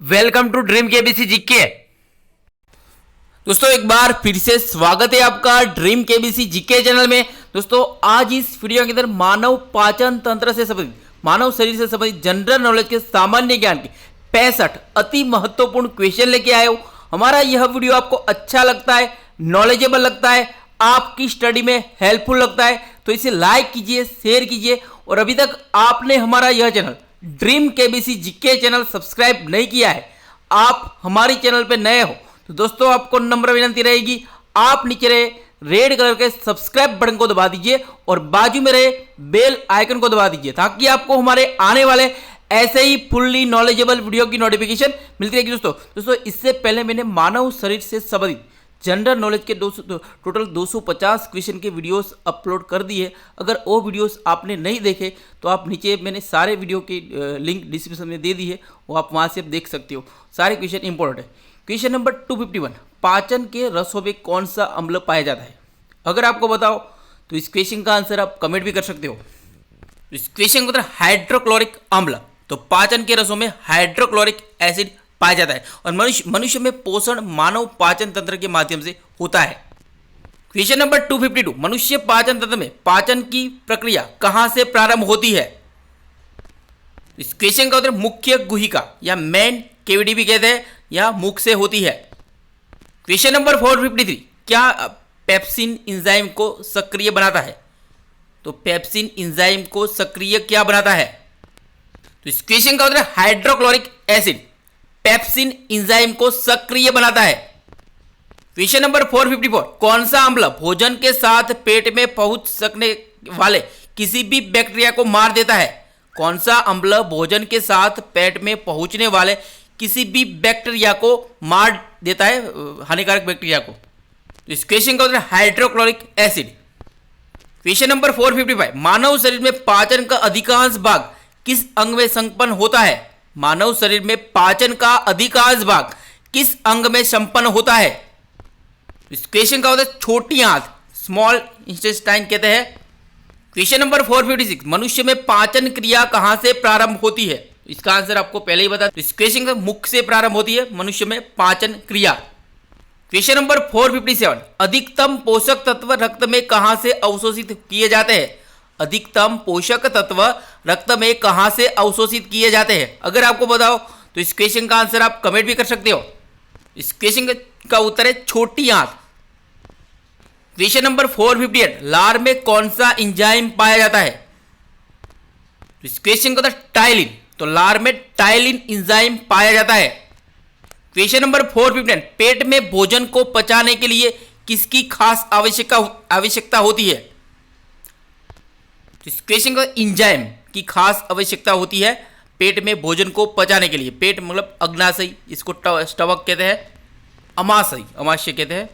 Welcome to dream KBC GK. दोस्तों एक बार फिर से स्वागत है आपका ड्रीम केबीसी जीके चैनल में। दोस्तों आज इस वीडियो के अंदर मानव पाचन तंत्र से संबंधित, मानव शरीर से संबंधित जनरल नॉलेज के सामान्य ज्ञान के 65 अति महत्वपूर्ण क्वेश्चन लेके आए हो। हमारा यह वीडियो आपको अच्छा लगता है, नॉलेजेबल लगता है, आपकी स्टडी में हेल्पफुल लगता है तो इसे लाइक कीजिए, शेयर कीजिए। और अभी तक आपने हमारा यह channel dream KBC GK channel subscribe नहीं किया है, आप हमारे चैनल पे नए हो तो दोस्तों आपको नम्र विनती रहेगी, आप नीचे रहे रेड कलर के सब्सक्राइब बटन को दबा दीजिए और बाजू में रहे बेल आइकन को दबा दीजिए ताकि आपको हमारे आने वाले ऐसे ही फुल्ली नॉलेजेबल वीडियो की नोटिफिकेशन मिलती रहेगी। दोस्तों इससे पहले मैंने मानव शरीर से संबंधित जनरल नॉलेज के टोटल 250 क्वेश्चन के वीडियोस अपलोड कर दिए। अगर वो वीडियोस आपने नहीं देखे तो आप नीचे मैंने सारे वीडियो की लिंक डिस्क्रिप्शन में दे दी है, वो आप वहाँ से देख सकते हो। सारे क्वेश्चन इंपॉर्टेंट है। क्वेश्चन नंबर 251, पाचन के रसों में कौन सा अम्ल पाया जाता है? अगर आपको बताओ तो इस क्वेश्चन का आंसर आप कमेंट भी कर सकते हो। इस क्वेश्चन का उत्तर हाइड्रोक्लोरिक अम्ल। तो पाचन के रसों में हाइड्रोक्लोरिक एसिड पाया जाता है और मनुष्य में पोषण मानव पाचन तंत्र के माध्यम से होता है। क्वेश्चन नंबर 252, मनुष्य पाचन तंत्र में पाचन की प्रक्रिया कहां से प्रारंभ होती है? इस क्वेश्चन का उत्तर मुख्य गुहिका या मेन केविटी भी कहते हैं या मुख से होती है। क्वेश्चन नंबर 453, क्या पेप्सिन एंजाइम को सक्रिय बनाता है? तो पेप्सिन एंजाइम को सक्रिय क्या बनाता है? तो इस क्वेश्चन का उत्तर हाइड्रोक्लोरिक एसिड पेप्सिन एंजाइम को सक्रिय बनाता है। क्वेश्चन नंबर 454, कौन सा अम्ल भोजन के साथ पेट में पहुंच सकने वाले किसी भी बैक्टीरिया को मार देता है? कौन सा अम्ल भोजन के साथ पेट में पहुंचने वाले किसी भी बैक्टीरिया को मार देता है, हानिकारक बैक्टीरिया को? तो इस क्वेश्चन का उत्तर हाइड्रोक्लोरिक एसिड। क्वेश्चन नंबर 455, मानव शरीर में पाचन का अधिकांश भाग किस अंग में संपन्न होता है? मानव शरीर में पाचन का अधिकांश भाग किस अंग में संपन्न होता है? इस क्वेश्चन का उत्तर छोटी आंत, स्मॉल इंटेस्टाइन कहते हैं। क्वेश्चन नंबर 456, मनुष्य में पाचन क्रिया कहां से प्रारंभ होती है? इसका आंसर आपको पहले ही बता। इस क्वेश्चन का मुख से प्रारंभ होती है मनुष्य में पाचन क्रिया। क्वेश्चन नंबर 457, अधिकतम पोषक तत्व रक्त में कहां से अवशोषित किए जाते हैं? अधिकतम पोषक तत्व रक्त में कहां से अवशोषित किए जाते हैं? अगर आपको बताओ तो इस क्वेश्चन का आंसर आप कमेंट भी कर सकते हो। इस क्वेश्चन का उत्तर है छोटी आंत। क्वेश्चन नंबर 458, लार में कौन सा एंजाइम पाया जाता है? इस क्वेश्चन का उत्तर टाइलिन। तो लार में टाइलिन एंजाइम पाया जाता है। क्वेश्चन नंबर 459, पेट में भोजन को पचाने के लिए किसकी खास आवश्यकता होती है? इस क्वेश्चन का एंजाइम की खास आवश्यकता होती है पेट में भोजन को पचाने के लिए। पेट मतलब अग्नाशय, इसको स्टमक कहते हैं, अमाशय कहते हैं।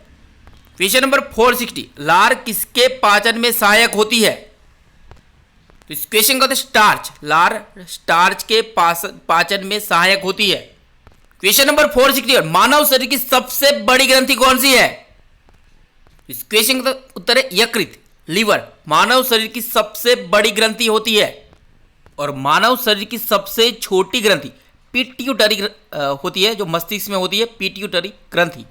क्वेश्चन नंबर 460, लार किसके पाचन में सहायक होती है? तो इस क्वेश्चन का स्टार्च। लार स्टार्च के पाचन में सहायक होती है। क्वेश्चन नंबर 461, मानव शरीर की सबसे बड़ी ग्रंथि कौन सी है? इस क्वेश्चन का उत्तर है यकृत, लीवर। मानव शरीर की सबसे बड़ी ग्रंथि होती है और मानव शरीर की सबसे छोटी ग्रंथि पिट्यूटरी होती है, जो मस्तिष्क में होती है, पिट्यूटरी ग्रंथि।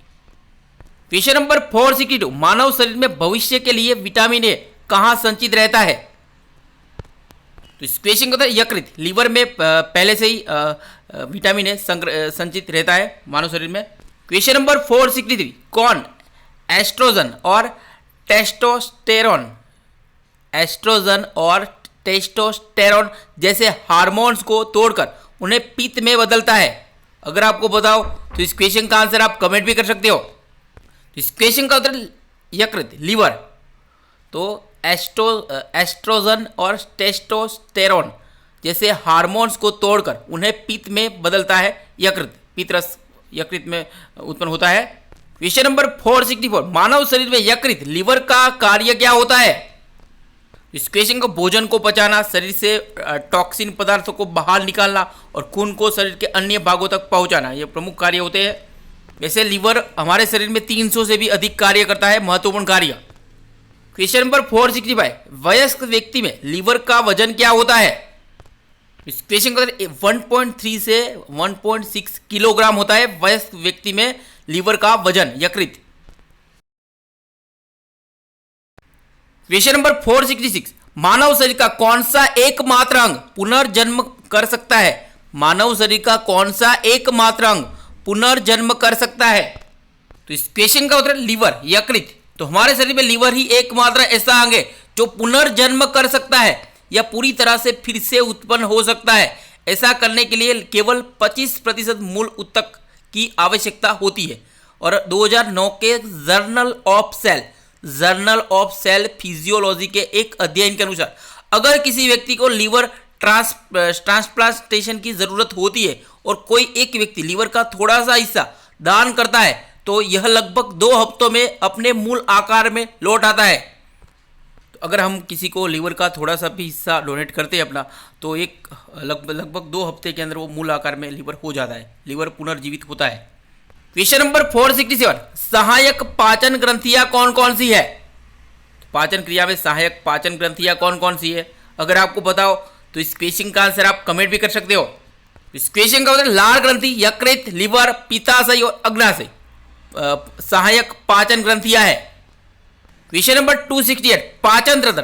क्वेश्चन नंबर 462, मानव शरीर में भविष्य के लिए विटामिन ए कहां संचित रहता है? तो इस क्वेश्चन का उत्तर यकृत, लीवर में पहले से ही विटामिन ए संचित रहता है मानव शरीर में। क्वेश्चन नंबर 463, कौन एस्ट्रोजन और एस्ट्रोजन और टेस्टोस्टेरोन जैसे हार्मोन्स को तोड़कर उन्हें पित्त में बदलता है? अगर आपको बताओ तो इस क्वेश्चन का आंसर आप कमेंट भी कर सकते हो। इस क्वेश्चन का उत्तर यकृत, लीवर। तो एस्ट्रोजन और टेस्टोस्टेरोन जैसे हार्मोन्स को तोड़कर उन्हें पित्त में बदलता है यकृत। पित्तरस यकृत में उत्पन्न होता है। क्वेश्चन नंबर 464, मानव शरीर में यकृत, लीवर का कार्य क्या होता है? इस क्वेश्चन को भोजन को पचाना, शरीर से टॉक्सिन पदार्थों को बाहर निकालना और खून को शरीर के अन्य भागों तक पहुंचाना, ये प्रमुख कार्य होते हैं। वैसे लीवर हमारे शरीर में 300 से भी अधिक कार्य करता है, महत्वपूर्ण कार्य। क्वेश्चन नंबर 465, वयस्क व्यक्ति में लीवर का वजन क्या होता है? इस क्वेश्चन का 1.3 से 1.6 किलोग्राम होता है वयस्क व्यक्ति में लीवर का वजन यकृत। क्वेश्चन नंबर 466, मानव शरीर का कौन सा एकमात्र अंग पुनर्जन्म कर सकता है? मानव शरीर का कौन सा एकमात्र अंग पुनर्जन्म कर सकता है? तो इस क्वेश्चन का उत्तर लीवर यकृत। तो हमारे शरीर में लीवर ही एकमात्र ऐसा अंग है जो पुनर्जन्म कर सकता है या पूरी तरह से फिर से उत्पन्न हो सकता है। ऐसा करने के लिए केवल 25% मूल ऊतक की आवश्यकता होती है। और 2009 के जर्नल ऑफ सेल फिजियोलॉजी के एक अध्ययन के अनुसार अगर किसी व्यक्ति को लीवर ट्रांसप्लांटेशन की जरूरत होती है और कोई एक व्यक्ति लीवर का थोड़ा सा हिस्सा दान करता है तो यह लगभग 2 हफ्तों में अपने मूल आकार में लौट आता है। तो अगर हम किसी को लीवर का थोड़ा सा भी हिस्सा डोनेट करते हैं अपना, तो एक लगभग 2 हफ्ते के अंदर वो मूल आकार में लीवर हो जाता है, लीवर पुनर्जीवित होता है। क्वेश्चन नंबर 467, सहायक पाचन ग्रंथियां कौन कौन सी है? पाचन क्रिया में सहायक पाचन ग्रंथियां कौन कौन सी है? अगर आपको पता हो तो इस क्वेश्चन का आंसर आप कमेंट भी कर सकते हो। इस क्वेश्चन का मतलब लाल ग्रंथि, यकृत, लीवर, पित्ताशय और अग्नाशय सहायक पाचन ग्रंथियां है। क्वेश्चन नंबर 268, पाचन तंत्र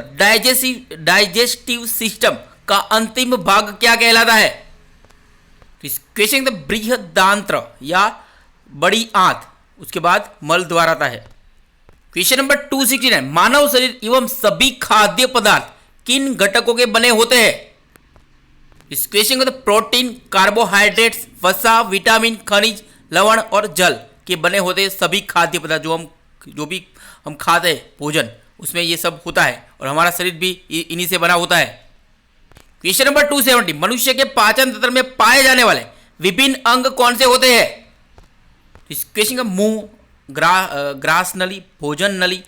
डाइजेस्टिव सिस्टम का अंतिम भाग क्या कहलाता है? इस क्वेश्चन का बृहदांत्र या बड़ी आंत, उसके बाद मल द्वार आता है। क्वेश्चन नंबर 269, मानव शरीर एवं सभी खाद्य पदार्थ किन घटकों के बने होते हैं? इस क्वेश्चन को प्रोटीन, कार्बोहाइड्रेट्स, वसा, विटामिन, खनिज, लवण और जल के बने होते हैं सभी खाद्य पदार्थ। जो भी हम खाते हैं भोजन, उसमें ये सब होता है और हमारा शरीर भी इन्हीं से बना होता है। क्वेश्चन नंबर 270, मनुष्य के पाचन तंत्र में पाए जाने वाले विभिन्न अंग कौन से होते हैं? इस क्वेश्चन का मुंह, ग्रास नली, भोजन नली,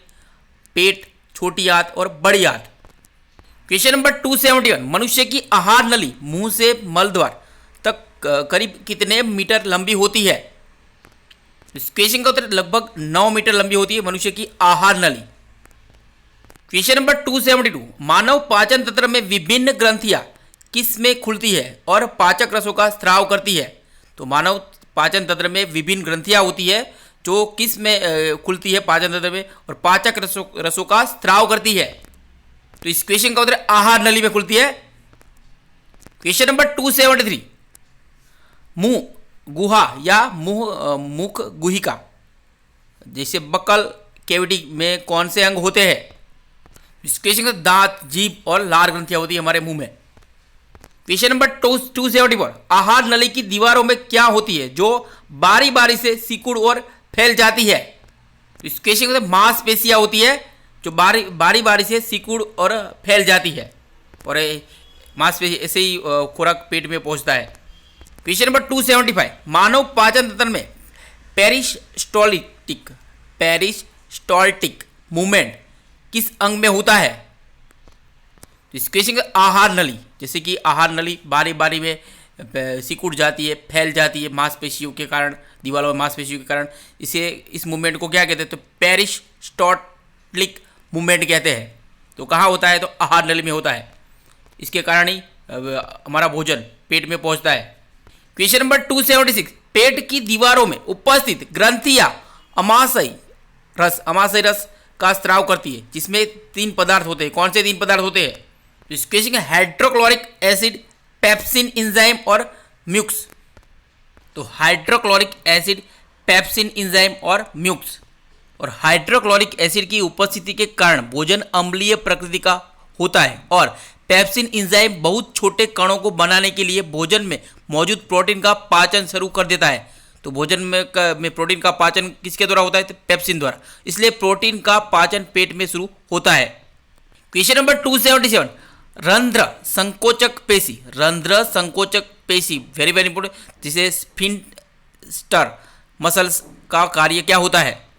पेट, छोटी आंत और बड़ी आंत। क्वेश्चन नंबर 271, मनुष्य की आहार नली मुंह से मल द्वार तक करीब कितने मीटर लंबी होती है? इस क्वेश्चन का उत्तर लगभग 9 मीटर लंबी होती है मनुष्य की आहार नली। क्वेश्चन नंबर 272, मानव पाचन तंत्र में विभिन्न ग्रंथियां किस में खुलती है और पाचक रसों का स्राव करती है? तो मानव पाचन तंत्र में विभिन्न ग्रंथियां होती है जो किस में खुलती है पाचन तंत्र में और पाचक रसों का स्राव करती है? तो इस क्वेश्चन का उत्तर आहार नली में खुलती है। क्वेश्चन नंबर 273, मुंह गुहा या मुख गुहिका जैसे बकल कैविटी में कौन से अंग होते हैं? इस क्वेश्चन का दांत, जीभ और लार ग्रंथियां होती है हमारे मुंह में। क्वेश्चन नंबर 274, आहार नली की दीवारों में क्या होती है जो बारी बारी से सिकुड़ और फैल जाती है? इस क्वेश्चन का मांसपेशियां होती है जो बारी बारी से सिकुड़ और फैल जाती है और मांसपेशी ऐसे ही खुराक पेट में पहुंचता है। क्वेश्चन नंबर 275, मानव पाचन तंत्र में पेरिस्टॉल्टिक मूवमेंट किस अंग में होता है? इस क्वेश्चन का आहार नली, जैसे कि आहार नली बारी बारी में सिकुड़ जाती है, फैल जाती है मांसपेशियों के कारण, दीवारों में मांसपेशियों के कारण, इस मूवमेंट को क्या कहते हैं? तो पेरिस्टॉल्टिक मूवमेंट कहते हैं। तो कहाँ होता है? तो आहार नली में होता है। इसके कारण ही हमारा भोजन पेट में पहुंचता है। क्वेश्चन नंबर 276, पेट की दीवारों में उपस्थित ग्रंथियां अमाशय रस का स्राव करती है जिसमें 3 पदार्थ होते हैं। कौन से 3 पदार्थ होते हैं? इस क्वेश्चन का हाइड्रोक्लोरिक एसिड, पेप्सिन एंजाइम और म्यूक्स। तो हाइड्रोक्लोरिक एसिड, पेप्सिन एंजाइम और म्यूक्स। और हाइड्रोक्लोरिक एसिड की उपस्थिति के कारण भोजन अम्लीय प्रकृति का होता है और पेप्सिन एंजाइम बहुत छोटे कणों को बनाने के लिए भोजन में मौजूद प्रोटीन का पाचन शुरू कर देता है। तो भोजन में प्रोटीन का पाचन किसके द्वारा होता है? तो पेप्सिन द्वारा। इसलिए प्रोटीन का पाचन पेट में शुरू होता है। क्वेश्चन नंबर 277, रंध्र संकोचक पेशी वेरी वेरी इंपोर्टेंट, जिसे स्फिंक्टर मसल्स का कार्य क्या होता है?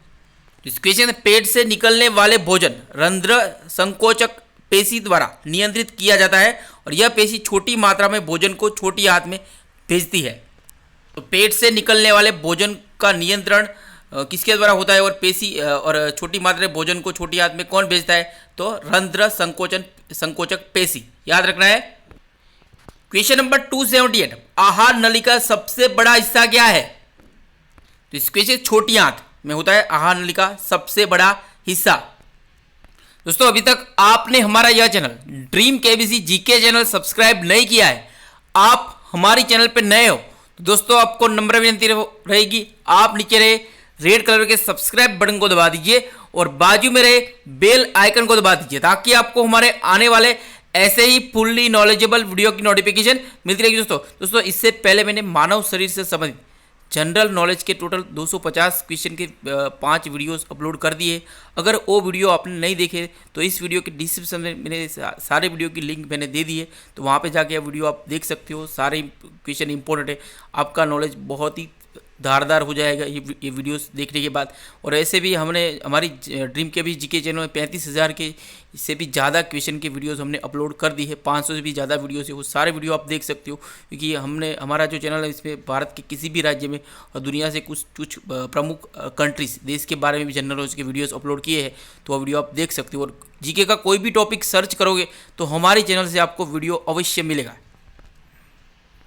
इस क्वेश्चन पेट से निकलने वाले भोजन रंध्र संकोचक पेशी द्वारा नियंत्रित किया जाता है और यह पेशी छोटी मात्रा में भोजन को छोटी आंत में भेजती है। तो पेट से निकलने वाले भोजन का नियंत्रण किसके द्वारा होता है और पेशी और छोटी मात्रा में भोजन को छोटी आंत में कौन भेजता है? तो रंध्र संकोचक पेशी, याद रखना है। क्वेश्चन नंबर 278, आहार नली का सबसे बड़ा हिस्सा क्या है? तो इस क्वेश्चन छोटी आंत में होता है आहार नली का सबसे बड़ा हिस्सा। दोस्तों अभी तक आपने हमारा यह channel dream KBC GK channel subscribe नहीं किया है, आप हमारी चैनल पे नए हो तो दोस्तों आपको नम्र विनती रहेगी, आप नीचे रहे रेड कलर के सब्सक्राइब बटन को दबा दीजिए और बाजू में रहे बेल आइकन को दबा दीजिए ताकि आपको हमारे आने वाले ऐसे ही फुल्ली नॉलेजेबल वीडियो की नोटिफिकेशन मिलती रहेगी। दोस्तों इससे पहले मैंने मानव शरीर से संबंधित जनरल नॉलेज के टोटल 250 क्वेश्चन के 5 वीडियोस अपलोड कर दिए। अगर वो वीडियो आपने नहीं देखे तो इस वीडियो के डिस्क्रिप्शन में मैंने सारे वीडियो की लिंक मैंने दे दी है, तो वहाँ पे जाके वीडियो आप देख सकते हो। सारे क्वेश्चन इंपॉर्टेंट है, आपका नॉलेज बहुत ही धारदार हो जाएगा ये वीडियोस देखने के बाद। और ऐसे भी हमने हमारी ड्रीम के भी जीके चैनल में 35,000 के से भी ज़्यादा क्वेश्चन के वीडियोस हमने अपलोड कर दी है। 500 से भी ज़्यादा वीडियोस है, वो सारे वीडियो आप देख सकते हो क्योंकि हमारा जो चैनल है इसमें भारत के किसी भी राज्य में और दुनिया से कुछ प्रमुख कंट्रीज देश के बारे में भी जनरल नॉलेज के वीडियोज़ अपलोड किए हैं, तो वह वीडियो आप देख सकते हो। और जीके का कोई भी टॉपिक सर्च करोगे तो हमारे चैनल से आपको वीडियो अवश्य मिलेगा।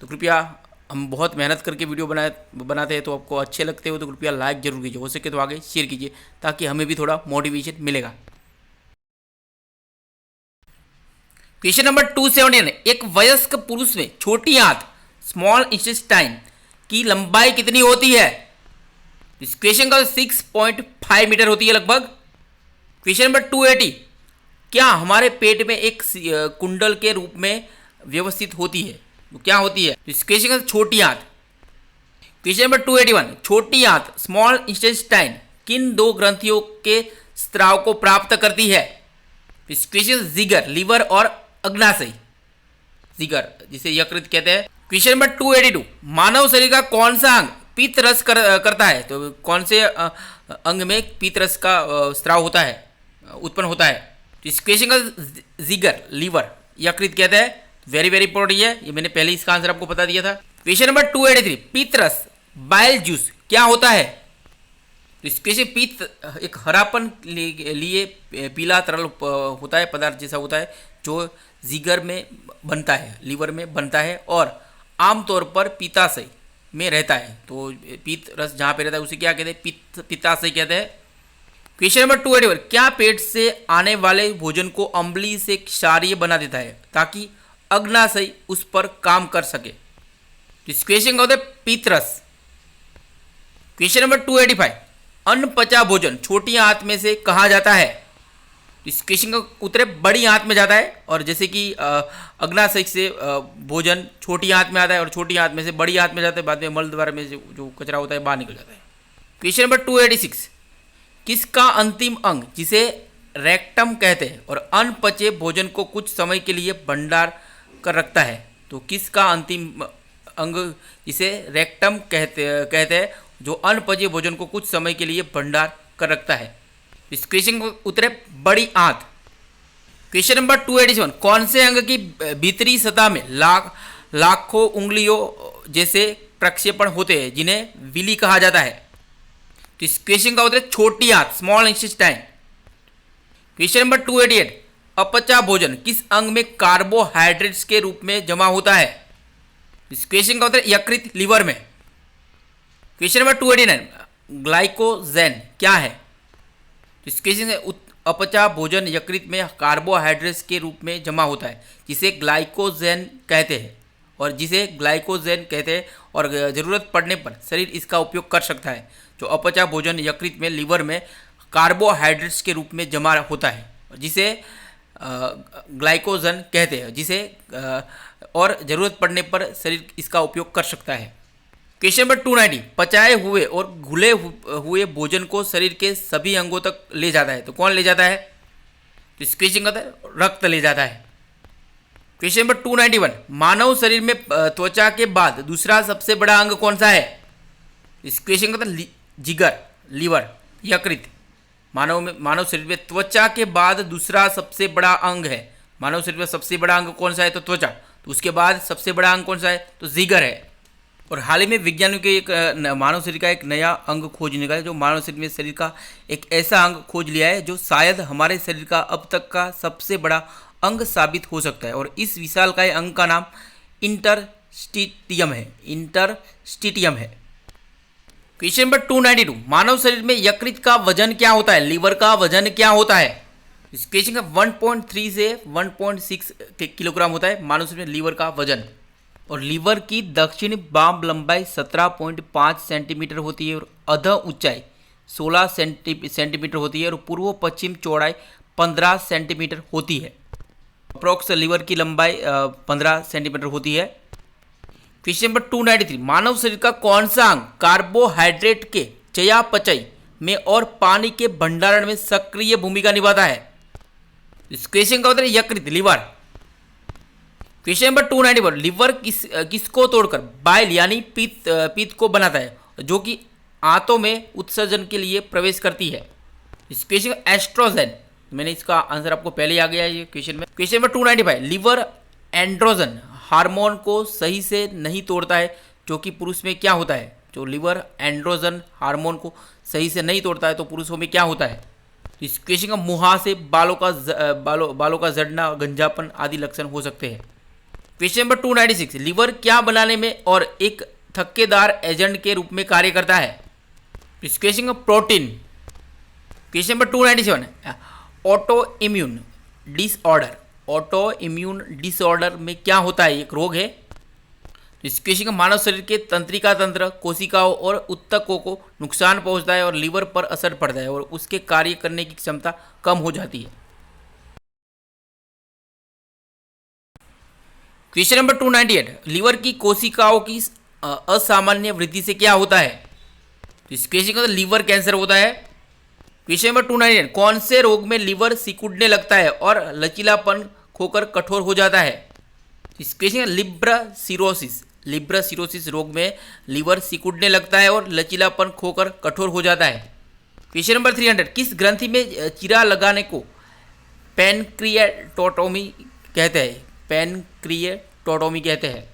तो कृपया, हम बहुत मेहनत करके वीडियो बनाते हैं, तो आपको अच्छे लगते हो तो कृपया लाइक जरूर कीजिए, हो सके तो आगे शेयर कीजिए ताकि हमें भी थोड़ा मोटिवेशन मिलेगा। क्वेश्चन नंबर 279, एक वयस्क पुरुष में छोटी आंत स्मॉल इंटेस्टाइन की लंबाई कितनी होती है? इस क्वेश्चन का 6.5 मीटर होती है लगभग। क्वेश्चन नंबर 280, क्या हमारे पेट में एक कुंडल के रूप में व्यवस्थित होती है? तो क्या होती है? इस क्वेश्चन का छोटी आंत। क्वेश्चन नंबर 281, छोटी आंत स्मॉल इंटेस्टाइन किन दो ग्रंथियों के स्त्राव को प्राप्त करती है? इस क्वेश्चन जिगर, लीवर और अग्नाशय। जिगर जिसे यकृत कहते हैं। क्वेश्चन नंबर 282, मानव शरीर का कौन सा अंग पित्त रस करता है? तो कौन से अंग में पित्त रस का स्त्राव होता है, उत्पन्न होता है? तो इस क्वेश्चन का जिगर, लीवर, यकृत कहते हैं। वेरी वेरी इंपॉर्टेंट है, ये मैंने पहले इसका आंसर आपको बता दिया था। क्वेश्चन नंबर 283, पित्त रस बाइल जूस क्या होता है? तो इस क्वेश्चन पित्त एक हरापन लिए पीला तरल होता है, पदार्थ जैसा होता है जो जिगर में बनता है, लीवर में बनता है और आमतौर पर पित्ताशय में रहता है। तो पित्त रस जहाँ पे रहता है उसे क्या कहते हैं? पित्ताशय कहते हैं। क्वेश्चन नंबर 281, क्या पेट से आने वाले भोजन को अम्लीय से क्षारीय बना देता है ताकि अग्नाशय उस पर काम कर सके? इस क्वेश्चन का होता है पित्त रस। क्वेश्चन नंबर 285, अनपचा भोजन छोटी आंत में से कहाँ जाता है? इस क्वेश्चन का उत्तर है बड़ी आंत में जाता है। और जैसे कि अग्नाशय से भोजन छोटी आंत में आता है और छोटी आंत में से बड़ी आंत में जाता है, बाद में मल द्वार में जो कचरा होता है बाहर निकल जाता है। क्वेश्चन नंबर 286, किसका अंतिम अंग जिसे रेक्टम कहते हैं और अनपचे भोजन को कुछ समय के लिए भंडार कर रखता है? तो किसका अंतिम अंग जिसे रेक्टम कहते हैं जो अनपचे भोजन को कुछ समय के लिए भंडार कर रखता है? इस क्वेश्चन को उत्तर है बड़ी आंत। क्वेश्चन नंबर 287, कौन से अंग की भीतरी सतह में लाखों उंगलियों जैसे प्रक्षेपण होते हैं जिन्हें विली कहा जाता है? तो इस क्वेश्चन का उत्तर है छोटी आंत, स्मॉल इंटेस्टाइन। क्वेश्चन नंबर 288, अपचा भोजन किस अंग में कार्बोहाइड्रेट्स के रूप में जमा होता है? इस क्वेश्चन का उत्तर यकृत, लीवर में। क्वेश्चन नंबर 289, ग्लाइकोजेन क्या है? इस क्वेश्चन से अपचा भोजन यकृत में कार्बोहाइड्रेट्स के रूप में जमा होता है जिसे ग्लाइकोजेन कहते हैं और ज़रूरत पड़ने पर शरीर इसका उपयोग कर सकता है। जो अपचा भोजन यकृत में, लीवर में कार्बोहाइड्रेट्स के रूप में जमा होता है जिसे ग्लाइकोजन कहते हैं, और ज़रूरत पड़ने पर शरीर इसका उपयोग कर सकता है। क्वेश्चन नंबर 290, पचाए हुए और घुले हुए भोजन को शरीर के सभी अंगों तक ले जाता है, तो कौन ले जाता है? तो इस क्वेश्चन का रक्त ले जाता है। क्वेश्चन नंबर 291, मानव शरीर में त्वचा के बाद दूसरा सबसे बड़ा अंग कौन सा है? इस क्वेश्चन का जिगर, लीवर, यकृत। मानव शरीर में त्वचा के बाद दूसरा सबसे बड़ा अंग है। मानव शरीर में सबसे बड़ा अंग कौन सा है? तो त्वचा। तो उसके बाद सबसे बड़ा अंग कौन सा है? तो जिगर है। और हाल ही में विज्ञानियों के एक मानव शरीर का एक नया अंग खोज निकाला, जो मानव शरीर में शरीर का एक ऐसा अंग खोज लिया है जो शायद हमारे शरीर का अब तक का सबसे बड़ा अंग साबित हो सकता है। और इस विशालकाय अंग का नाम इंटरस्टिटियम है, इंटरस्टिटियम है। क्वेश्चन नंबर 292, मानव शरीर में यकृत का वजन क्या होता है, लीवर का वजन क्या होता है। इस क्वेश्चन का 1.3 से 1.6 किलोग्राम होता है मानव शरीर में लीवर का वजन। और लीवर की दक्षिणी बाम लंबाई 17.5 सेंटीमीटर होती है और अध ऊंचाई 16 सेंटीमीटर होती है और पूर्व पश्चिम चौड़ाई 15 सेंटीमीटर होती है। अप्रोक्स लीवर की लंबाई 15 सेंटीमीटर होती है। क्वेश्चन नंबर 293, मानव शरीर का कौन सा अंग कार्बोहाइड्रेट के चयापचय में और पानी के भंडारण में सक्रिय भूमिका निभाता है। इस क्वेश्चन का उत्तर है यकृत, लीवर। क्वेश्चन नंबर 294, लीवर किसको तोड़कर बाइल यानी पित्त को बनाता है जो कि आंतों में उत्सर्जन के लिए प्रवेश करती है। इस क्वेश्चन का एस्ट्रोजन, मैंने इसका आंसर आपको पहले आ गया ये क्वेश्चन में। Question number 295, liver androgen hormone को सही से नहीं तोड़ता है जो कि पुरुष में क्या होता है। जो लीवर एंड्रोजन हार्मोन को सही से नहीं तोड़ता है तो पुरुषों में क्या होता है। इस क्वेश्चन का मुहासे, बालों का झड़ना, गंजापन आदि लक्षण हो सकते हैं। क्वेश्चन नंबर 296, लीवर क्या बनाने में और एक थक्केदार एजेंट के रूप में कार्य करता है। इस क्वेश्चन का protein. Question number 297, auto immune disorder, auto immune disorder में क्या होता है, एक रोग है। इस क्वेश्चन का मानव शरीर के तंत्रिका तंत्र, कोशिकाओं और उत्तकों को नुकसान पहुंचता है और लीवर पर असर पड़ता है और उसके कार्य करने की क्षमता कम हो जाती है। क्वेश्चन नंबर 298, लीवर की कोशिकाओं की असामान्य वृद्धि से क्या होता है। इस क्वेश्चन का लीवर कैंसर होता है। क्वेश्चन नंबर 299, कौन से रोग में लीवर सिकुड़ने लगता है और लचीलापन खोकर कठोर हो जाता है। इस क्वेश्चन का लिब्रा सिरोसिस रोग में लीवर सिकुड़ने लगता है और लचीलापन खोकर कठोर हो जाता है। क्वेश्चन नंबर 300, किस ग्रंथि में चीरा लगाने को पैनक्रियाटोटोमी कहते हैं, पैनक्रियाटोटोमी कहते हैं।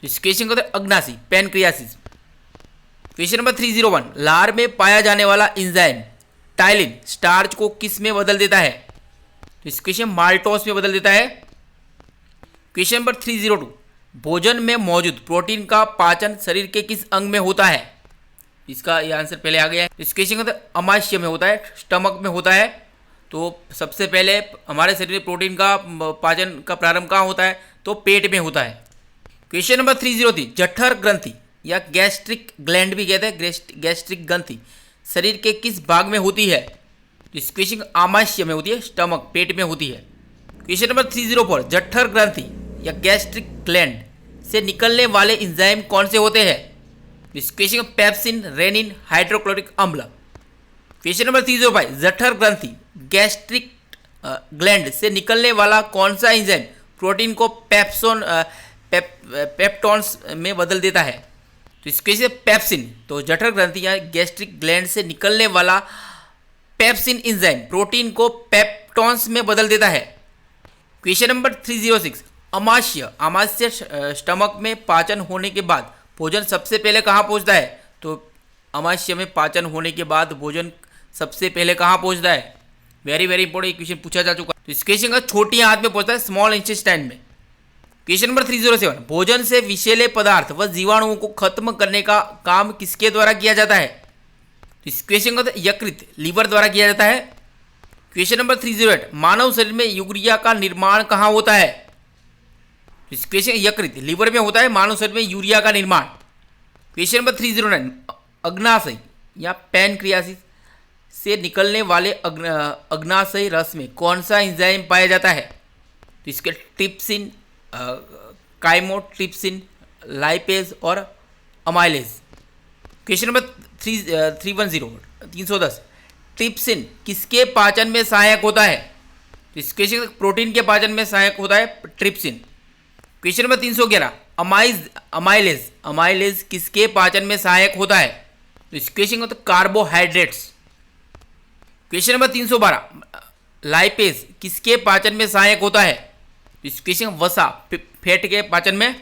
इस क्वेश्चन का अग्नासी, पैनक्रियासिस। क्वेश्चन नंबर 301, लार में पाया जाने वाला एंजाइम टाइलिन स्टार्च को किस में बदल देता है। इस क्वेश्चन माल्टोस में बदल देता है। क्वेश्चन नंबर 302, भोजन में मौजूद प्रोटीन का पाचन शरीर के किस अंग में होता है। इसका ये आंसर पहले आ गया है। इस क्वेश्चन का अमाशय में होता है, स्टमक में होता है। तो सबसे पहले हमारे शरीर में प्रोटीन का पाचन का प्रारंभ कहाँ होता है, तो पेट में होता है। क्वेश्चन नंबर 303, जठर ग्रंथि या गैस्ट्रिक ग्लैंड भी कहते हैं, गैस्ट्रिक ग्रंथि शरीर के किस भाग में होती है। इस क्वेश्चन आमाशय में होती है, स्टमक पेट में होती है। क्वेश्चन नंबर 304, जठर ग्रंथि या गैस्ट्रिक ग्लैंड से निकलने वाले एंजाइम कौन से होते हैं। इस क्वेश्चन पेप्सिन, रेनिन, हाइड्रोक्लोरिक अम्ल। क्वेश्चन नंबर 305, जठर ग्रंथि गैस्ट्रिक ग्लैंड से निकलने वाला कौन सा एंजाइम प्रोटीन को पेप्टोन्स में बदल देता है। तो इसके से पेप्सिन, तो जठर ग्रंथि या गैस्ट्रिक ग्लैंड से निकलने वाला पेप्सिन एंजाइम प्रोटीन को पेप्टोन्स में बदल देता है। क्वेश्चन नंबर 306, अमाशय स्टमक में पाचन होने के बाद भोजन सबसे पहले कहाँ पहुँचता है। तो अमाशय में पाचन होने के बाद भोजन सबसे पहले कहाँ पहुँचता है। वेरी इंपॉर्टेंट क्वेश्चन पूछा जा चुका है। तो इस क्वेश्चन का छोटी आंत में पहुँचता है, स्मॉल इंटेस्टाइन में। क्वेश्चन नंबर 307, भोजन से विषैले पदार्थ व जीवाणुओं को खत्म करने का काम किसके द्वारा किया जाता है। इस क्वेश्चन का यकृत, लीवर द्वारा किया जाता है। क्वेश्चन नंबर 308, मानव शरीर में यूरिया का निर्माण कहाँ होता है। इस क्वेश्चन यकृत, लीवर में होता है मानव शरीर में यूरिया का निर्माण। क्वेश्चन नंबर 309, अग्नाशय या पैनक्रियासिस से निकलने वाले अग्नाशय रस में कौन सा एंजाइम पाया जाता है। तो इसके ट्रिप्सिन, काइमोट्रिप्सिन, लाइपेज और अमाइलेज। क्वेश्चन नंबर 310, ट्रिप्सिन किसके पाचन में सहायक होता है। तो इस क्वेश्चन प्रोटीन के पाचन में सहायक होता है ट्रिप्सिन। क्वेश्चन नंबर 311, अमाइलेज किसके पाचन में सहायक होता है। तो इस क्वेश्चन का कार्बोहाइड्रेट्स। क्वेश्चन नंबर 312, लाइपेज किसके पाचन में सहायक होता है। तो इस क्वेश्चन वसा, फैट के पाचन में।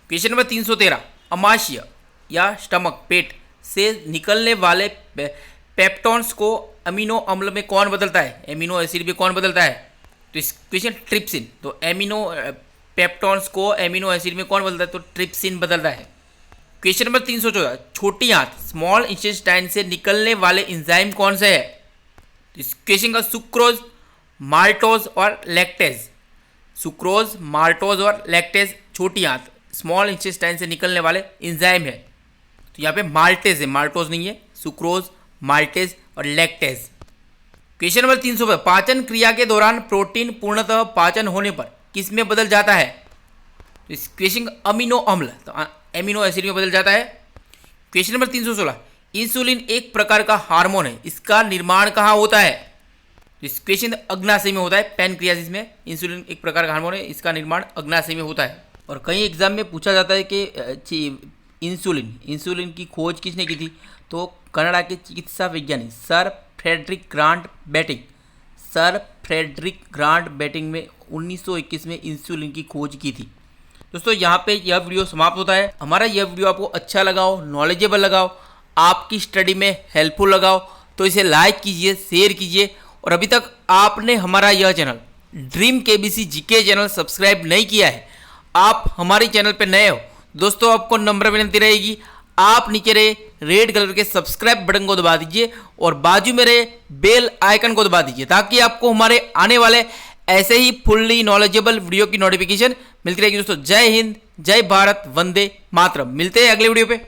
क्वेश्चन नंबर 313, अमाशय या स्टमक पेट से निकलने वाले पेप्टोन्स को अमीनो अम्ल में कौन बदलता है, एमिनो एसिड में कौन बदलता है। तो इस क्वेश्चन ट्रिप्सिन, तो एमिनो पेप्टॉन्स को अमीनो एसिड में कौन बदलता है? तो ट्रिप्सिन बदलता है। क्वेश्चन नंबर 314, छोटी आंत स्मॉल इंटेस्टाइन से निकलने वाले एंजाइम कौन से है? इस क्वेश्चन का सुक्रोज, माल्टोज और लैक्टेज। सुक्रोज, माल्टोज और लैक्टेज छोटी आंत स्मॉल इंटेस्टाइन से निकलने वाले एंजाइम है। तो यहाँ पे माल्टेज है, माल्टोज नहीं है। सुक्रोज, माल्टेज और लैक्टेज। क्वेश्चन नंबर 300, पाचन क्रिया के दौरान प्रोटीन पूर्णतः पाचन होने पर किस में बदल जाता है? तो इस क्वेश्चन अमीनो अम्ल, तो एमिनो एसिड में बदल जाता है। क्वेश्चन नंबर 316, इंसुलिन एक प्रकार का हार्मोन है, इसका निर्माण कहाँ होता है? तो इस क्वेश्चन अग्नाशय में होता है। पैनक्रियासिस में इंसुलिन एक प्रकार का हार्मोन है, इसका निर्माण अग्नाशय में होता है। और कई एग्जाम में पूछा जाता है कि इंसुलिन की खोज किसने की थी? तो कनाडा के चिकित्सा वैज्ञानिक सर फ्रेडरिक ग्रांट बेटिंग में 1921 में इंसुलिन की खोज की थी। दोस्तों यहाँ पे यह वीडियो समाप्त होता है। हमारा यह वीडियो आपको अच्छा लगा हो, नॉलेजेबल लगा हो, आपकी स्टडी में हेल्पफुल लगा हो तो इसे लाइक कीजिए, शेयर कीजिए। और अभी तक आपने हमारा यह channel dream KBC GK channel subscribe नहीं किया है, आप हमारे चैनल पर नए हो, दोस्तों आपको नम्र विनती रहेगी, आप नीचे रहे रेड कलर के सब्सक्राइब बटन को दबा दीजिए और बाजू में रहे बेल आइकन को दबा दीजिए, ताकि आपको हमारे आने वाले ऐसे ही फुल्ली नॉलेजेबल वीडियो की नोटिफिकेशन मिलती रहेगी। दोस्तों जय हिंद, जय भारत, वंदे मातरम। मिलते हैं अगले वीडियो पे।